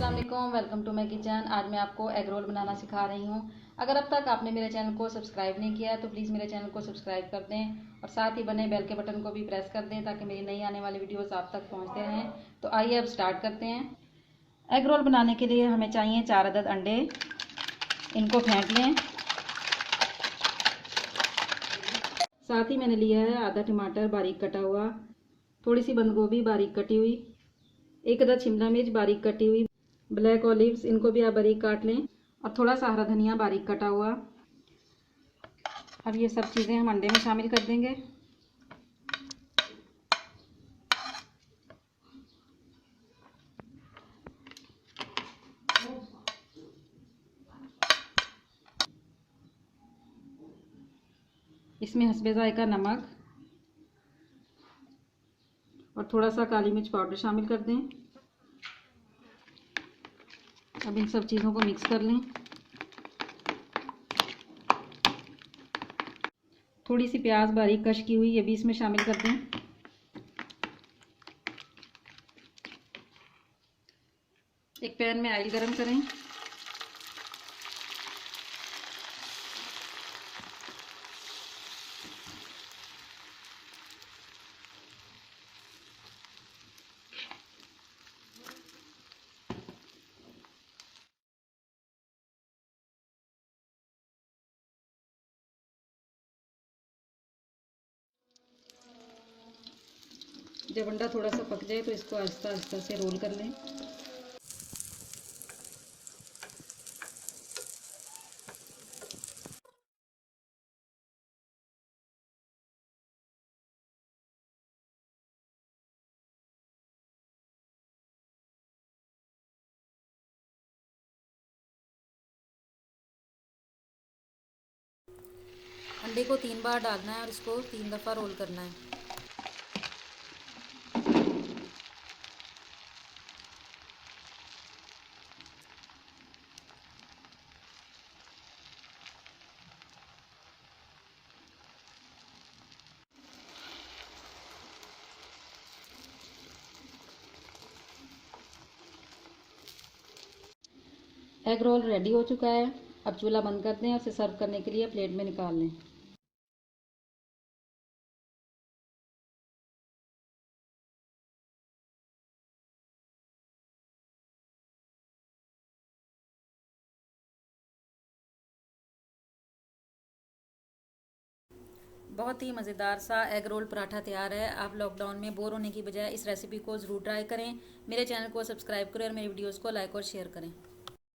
अस्सलाम वालेकुम, welcome to my kitchen. आज मैं आपको एग रोल बनाना सिखा रही हूँ। अगर अब तक आपने मेरे चैनल को सब्सक्राइब नहीं किया है तो प्लीज़ मेरे चैनल को सब्सक्राइब कर दें और साथ ही बने बेल के बटन को भी प्रेस कर दें ताकि मेरी नई आने वाली वीडियोस आप तक पहुँचते रहें। तो आइए अब स्टार्ट करते हैं। एग रोल बनाने के लिए हमें चाहिए 4 अदद अंडे। इनको फेंट लें। साथ ही मैंने लिया है आधा टमाटर बारीक कटा हुआ, थोड़ी सी बंद गोभी बारीक कटी हुई, 1 अदद शिमला मिर्च बारीक कटी हुई, ब्लैक ऑलिव्स इनको भी आप बारीक काट लें और थोड़ा सा हरा धनिया बारीक कटा हुआ। अब ये सब चीज़ें हम अंडे में शामिल कर देंगे। इसमें हस्बे ज़ायका नमक और थोड़ा सा काली मिर्च पाउडर शामिल कर दें। अब इन सब चीज़ों को मिक्स कर लें। थोड़ी सी प्याज बारीक कश की हुई ये भी इसमें शामिल कर दें। एक पैन में ऑयल गरम करें। जब अंडा थोड़ा सा पक जाए तो इसको आहिस्ता आहिस्ता से रोल कर लें। अंडे को 3 बार डालना है और इसको 3 दफ़ा रोल करना है। एग रोल रेडी हो चुका है। अब चूल्हा बंद कर दें और इसे सर्व करने के लिए प्लेट में निकाल लें। बहुत ही मज़ेदार सा एग रोल पराठा तैयार है। आप लॉकडाउन में बोर होने की बजाय इस रेसिपी को ज़रूर ट्राई करें। मेरे चैनल को सब्सक्राइब करें और मेरी वीडियोज़ को लाइक और शेयर करें।